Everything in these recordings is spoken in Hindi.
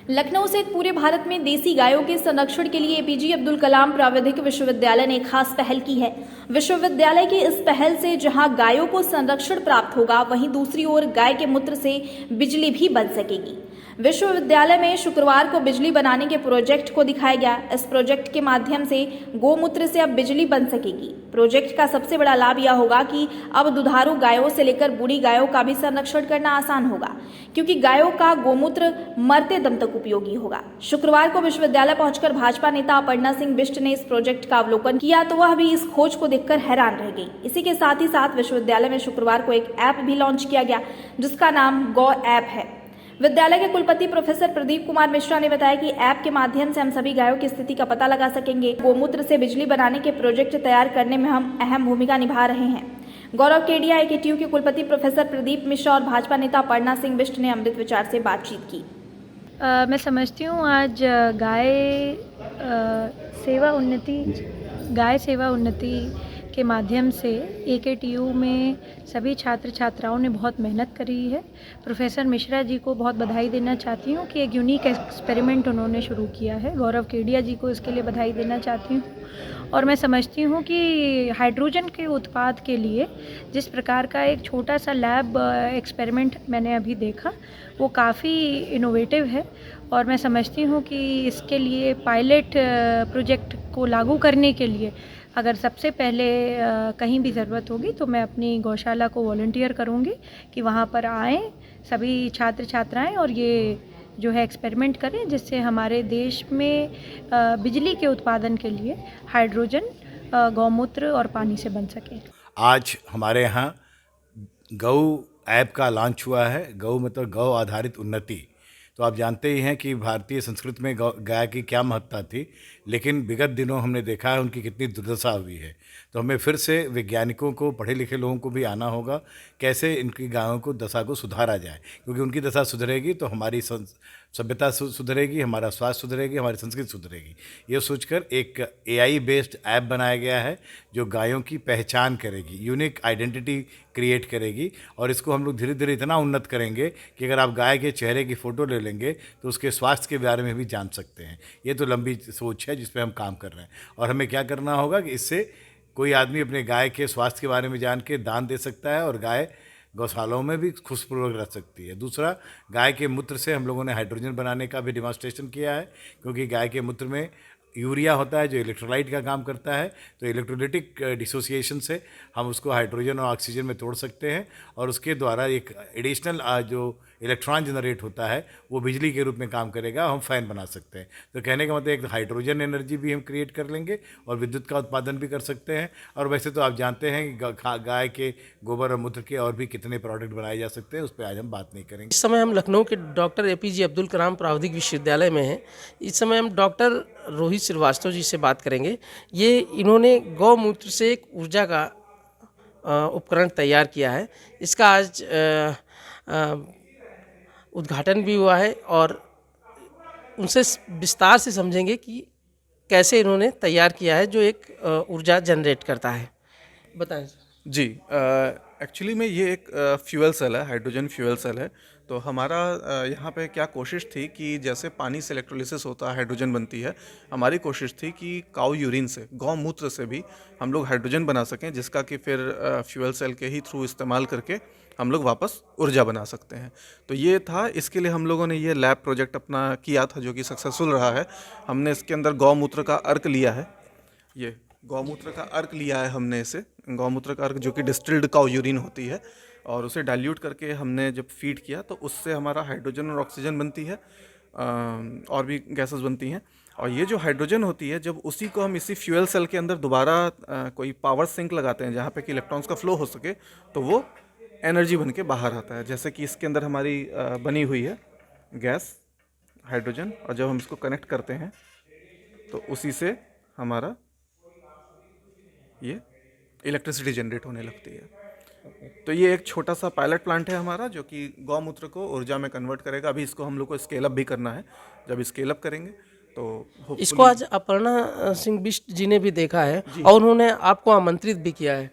लखनऊ सहित पूरे भारत में देसी गायों के संरक्षण के लिए एपीजे अब्दुल कलाम प्राविधिक विश्वविद्यालय ने एक खास पहल की है। विश्वविद्यालय की इस पहल से जहां गायों को संरक्षण प्राप्त होगा, वहीं दूसरी ओर गाय के मूत्र से बिजली भी बन सकेगी। विश्वविद्यालय में शुक्रवार को बिजली बनाने के प्रोजेक्ट को दिखाया गया। इस प्रोजेक्ट के माध्यम से गोमूत्र से अब बिजली बन सकेगी। प्रोजेक्ट का सबसे बड़ा लाभ यह होगा कि अब दुधारू गायों से लेकर बूढ़ी गायों का भी संरक्षण करना आसान होगा, क्योंकि गायों का गोमूत्र मरते दम तक उपयोगी होगा। शुक्रवार को विश्वविद्यालय पहुंचकर भाजपा नेता अपर्णा सिंह बिष्ट ने इस प्रोजेक्ट का अवलोकन किया तो वह भी इस खोज को देखकर हैरान रह गई। इसी के साथ ही साथ विश्वविद्यालय में शुक्रवार को एक ऐप भी लॉन्च किया गया, जिसका नाम गौ ऐप है। विद्यालय के कुलपति प्रोफेसर प्रदीप कुमार मिश्रा ने बताया कि ऐप के माध्यम से हम सभी गायों की स्थिति का पता लगा सकेंगे। गोमूत्र से बिजली बनाने के प्रोजेक्ट तैयार करने में हम अहम भूमिका निभा रहे हैं। गौरव केडिया AKTU के कुलपति प्रोफेसर प्रदीप मिश्रा और भाजपा नेता अपर्णा सिंह बिष्ट ने अमृत विचार से बातचीत की। मैं समझती हूँ आज गाय सेवा उन्नति के माध्यम से AKTU में सभी छात्र छात्राओं ने बहुत मेहनत करी है। प्रोफेसर मिश्रा जी को बहुत बधाई देना चाहती हूँ कि एक यूनिक एक्सपेरिमेंट उन्होंने शुरू किया है। गौरव केडिया जी को इसके लिए बधाई देना चाहती हूँ। और मैं समझती हूँ कि हाइड्रोजन के उत्पाद के लिए जिस प्रकार का एक छोटा सा लैब एक्सपेरिमेंट मैंने अभी देखा, वो काफ़ी इनोवेटिव है। और मैं समझती हूँ कि इसके लिए पायलट प्रोजेक्ट को लागू करने के लिए अगर सबसे पहले कहीं भी ज़रूरत होगी तो मैं अपनी गौशाला को वॉलंटियर करूँगी कि वहाँ पर आएँ सभी छात्र छात्राएँ और ये जो है एक्सपेरिमेंट करें, जिससे हमारे देश में बिजली के उत्पादन के लिए हाइड्रोजन गौमूत्र और पानी से बन सके। आज हमारे यहाँ गौ ऐप का लॉन्च हुआ है। गौ मतलब गौ आधारित उन्नति। तो आप जानते ही हैं कि भारतीय संस्कृति में गाय की क्या महत्ता थी, लेकिन विगत दिनों हमने देखा है उनकी कितनी दुर्दशा हुई है। तो हमें फिर से वैज्ञानिकों को, पढ़े लिखे लोगों को भी आना होगा कैसे इनकी गायों को दशा को सुधारा जाए, क्योंकि उनकी दशा सुधरेगी तो हमारी सभ्यता सुधरेगी, हमारा स्वास्थ्य सुधरेगी, हमारी संस्कृति सुधरेगी। ये सोचकर एक AI बेस्ड ऐप बनाया गया है जो गायों की पहचान करेगी, यूनिक आइडेंटिटी क्रिएट करेगी। और इसको हम लोग धीरे धीरे इतना उन्नत करेंगे कि अगर आप गाय के चेहरे की फ़ोटो ले लेंगे तो उसके स्वास्थ्य के बारे में भी जान सकते हैं। ये तो लंबी सोच है जिस पे हम काम कर रहे हैं। और हमें क्या करना होगा कि इससे कोई आदमी अपने गाय के स्वास्थ्य के बारे में जान के दान दे सकता है और गाय गौशालाओं में भी खुशपूर्वक रह सकती है। दूसरा, गाय के मूत्र से हम लोगों ने हाइड्रोजन बनाने का भी डेमोन्स्ट्रेशन किया है, क्योंकि गाय के मूत्र में यूरिया होता है जो इलेक्ट्रोलाइट का काम करता है। तो इलेक्ट्रोलिटिक डिसोसिएशन से हम उसको हाइड्रोजन और ऑक्सीजन में तोड़ सकते हैं और उसके द्वारा एक एडिशनल जो इलेक्ट्रॉन जनरेट होता है वो बिजली के रूप में काम करेगा, हम फ़ैन बना सकते हैं। तो कहने का मतलब एक हाइड्रोजन एनर्जी भी हम क्रिएट कर लेंगे और विद्युत का उत्पादन भी कर सकते हैं। और वैसे तो आप जानते हैं कि गाय के गोबर और मूत्र के और भी कितने प्रोडक्ट बनाए जा सकते हैं, उस पर आज हम बात नहीं करेंगे। इस समय हम लखनऊ के डॉक्टर APJ अब्दुल कलाम प्राविधिक विश्वविद्यालय में हैं। इस समय हम डॉक्टर रोहित श्रीवास्तव जी से बात करेंगे। इन्होंने गौमूत्र से एक ऊर्जा का उपकरण तैयार किया है। इसका आज उद्घाटन भी हुआ है और उनसे विस्तार से समझेंगे कि कैसे इन्होंने तैयार किया है जो एक ऊर्जा जनरेट करता है। बताएं जी। एक्चुअली में ये एक फ्यूल सेल है, हाइड्रोजन फ्यूल सेल है। तो हमारा यहाँ पे क्या कोशिश थी कि जैसे पानी से इलेक्ट्रोलिसिस होता है, हाइड्रोजन बनती है, हमारी कोशिश थी कि काऊ यूरिन से, गौमूत्र से भी हम लोग हाइड्रोजन बना सकें, जिसका कि फिर फ्यूल सेल के ही थ्रू इस्तेमाल करके हम लोग वापस ऊर्जा बना सकते हैं। तो ये था, इसके लिए हम लोगों ने ये लैब प्रोजेक्ट अपना किया था जो कि सक्सेसफुल रहा है। हमने इसके अंदर गौमूत्र का अर्क लिया है, ये गौमूत्र का अर्क लिया है हमने इसे, गौमूत्र का अर्क जो कि डिस्टिल्ड काऊ यूरिन होती है, और उसे डाइल्यूट करके हमने जब फीड किया तो उससे हमारा हाइड्रोजन और ऑक्सीजन बनती है, और भी गैसेस बनती हैं। और ये जो हाइड्रोजन होती है, जब उसी को हम इसी फ्यूल सेल के अंदर दोबारा कोई पावर सिंक लगाते हैं जहाँ पे कि इलेक्ट्रॉन्स का फ्लो हो सके, तो वो एनर्जी बन के बाहर आता है। जैसे कि इसके अंदर हमारी बनी हुई है गैस हाइड्रोजन, और जब हम इसको कनेक्ट करते हैं तो उसी से हमारा ये इलेक्ट्रिसिटी जनरेट होने लगती है। तो ये एक छोटा सा पायलट प्लांट है हमारा जो कि गौमूत्र को ऊर्जा में कन्वर्ट करेगा। अभी इसको हम लोग को स्केल अप भी करना है। जब स्केल अप करेंगे तो इसको आज अपर्णा सिंह बिष्ट जी ने भी देखा है और उन्होंने आपको आमंत्रित भी किया है।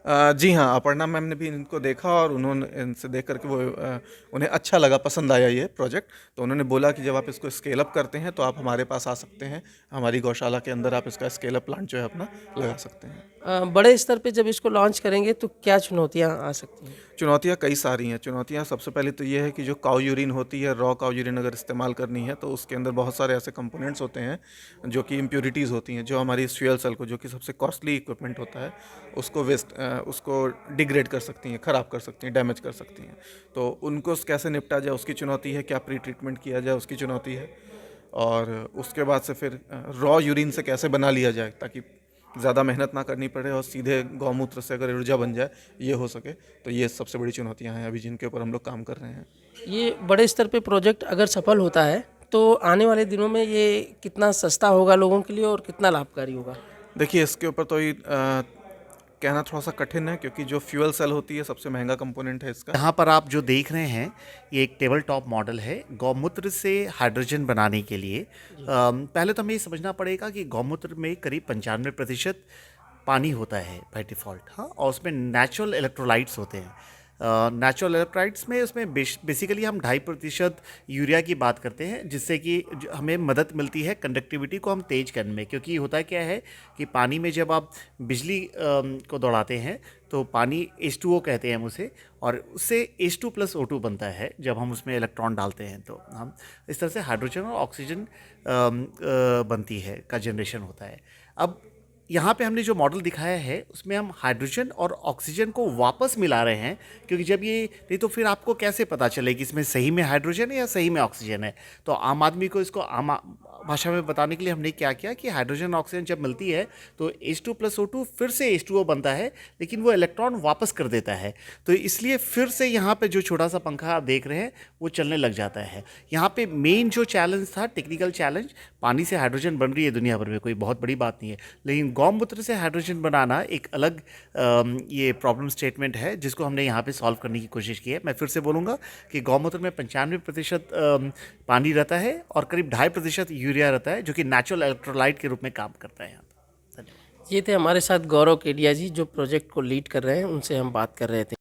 जी हाँ, अपर्णा मैम ने भी इनको देखा और उन्होंने इनसे देख करके उन्हें अच्छा लगा, पसंद आया ये प्रोजेक्ट। तो उन्होंने बोला कि जब आप इसको स्केल अप करते हैं तो आप हमारे पास आ सकते हैं, हमारी गौशाला के अंदर आप इसका स्केल अप प्लांट जो है अपना लगा सकते हैं। बड़े स्तर पे जब इसको लॉन्च करेंगे तो क्या चुनौतियाँ आ सकती हैं? चुनौतियाँ कई सारी हैं। चुनौतियाँ सबसे पहले तो ये है कि जो काऊ यूरिन होती है, रॉ काऊ यूरिन अगर इस्तेमाल करनी है तो उसके अंदर बहुत सारे ऐसे कंपोनेंट्स होते हैं जो कि इम्प्योरिटीज़ होती हैं, जो हमारी इस फ्यूल सेल को, जो कि सबसे कॉस्टली इक्विपमेंट होता है, उसको डिग्रेड कर सकती हैं, ख़राब कर सकती हैं, डैमेज कर सकती हैं। तो उनको कैसे निपटा जाए उसकी चुनौती है, क्या प्री ट्रीटमेंट किया जाए उसकी चुनौती है, और उसके बाद से फिर रॉ यूरिन से कैसे बना लिया जाए ताकि ज़्यादा मेहनत ना करनी पड़े और सीधे गौमूत्र से अगर ऊर्जा बन जाए, ये हो सके। तो ये सबसे बड़ी चुनौतियां हैं अभी जिनके ऊपर हम लोग काम कर रहे हैं। ये बड़े स्तर पे प्रोजेक्ट अगर सफल होता है तो आने वाले दिनों में ये कितना सस्ता होगा लोगों के लिए और कितना लाभकारी होगा? देखिए, इसके ऊपर तो ये कहना थोड़ा सा कठिन है, क्योंकि जो फ्यूल सेल होती है सबसे महंगा कंपोनेंट है इसका। यहाँ पर आप जो देख रहे हैं ये एक टेबल टॉप मॉडल है गौमूत्र से हाइड्रोजन बनाने के लिए। पहले तो हमें ये समझना पड़ेगा कि गौमूत्र में करीब 95% पानी होता है बाय डिफ़ॉल्ट, हाँ, और उसमें नेचुरल इलेक्ट्रोलाइट्स होते हैं। नेचुरल इलेक्ट्रोलाइट्स में उसमें बेसिकली हम 2.5% यूरिया की बात करते हैं, जिससे कि हमें मदद मिलती है कंडक्टिविटी को हम तेज करने में। क्योंकि होता क्या है कि पानी में जब आप बिजली को दौड़ाते हैं तो पानी H2O कहते हैं हम उसे, और उससे H2+O2 बनता है जब हम उसमें इलेक्ट्रॉन डालते हैं। तो हम इस तरह से हाइड्रोजन और ऑक्सीजन बनती है, का जनरेशन होता है। अब यहाँ पे हमने जो मॉडल दिखाया है उसमें हम हाइड्रोजन और ऑक्सीजन को वापस मिला रहे हैं, क्योंकि जब ये नहीं तो फिर आपको कैसे पता चले कि इसमें सही में हाइड्रोजन है या सही में ऑक्सीजन है। तो आम आदमी को इसको आम भाषा में बताने के लिए हमने क्या किया कि हाइड्रोजन ऑक्सीजन जब मिलती है तो H2+O2 फिर से H2O बनता है, लेकिन वो इलेक्ट्रॉन वापस कर देता है। तो इसलिए फिर से यहाँ पे जो छोटा सा पंखा आप देख रहे हैं वो चलने लग जाता है। यहाँ पे मेन जो चैलेंज था, टेक्निकल चैलेंज, पानी से हाइड्रोजन बन रही है दुनिया भर में, कोई बहुत बड़ी बात नहीं है, लेकिन गौमूत्र से हाइड्रोजन बनाना एक अलग ये प्रॉब्लम स्टेटमेंट है जिसको हमने यहाँ पे सॉल्व करने की कोशिश की है। मैं फिर से बोलूँगा कि गौमूत्र में 95% पानी रहता है और करीब 2.5% यूरिया रहता है, जो कि नेचुरल इलेक्ट्रोलाइट के रूप में काम करता है यहाँ पर। ये थे हमारे साथ गौरव केडिया जी, जो प्रोजेक्ट को लीड कर रहे हैं, उनसे हम बात कर रहे थे।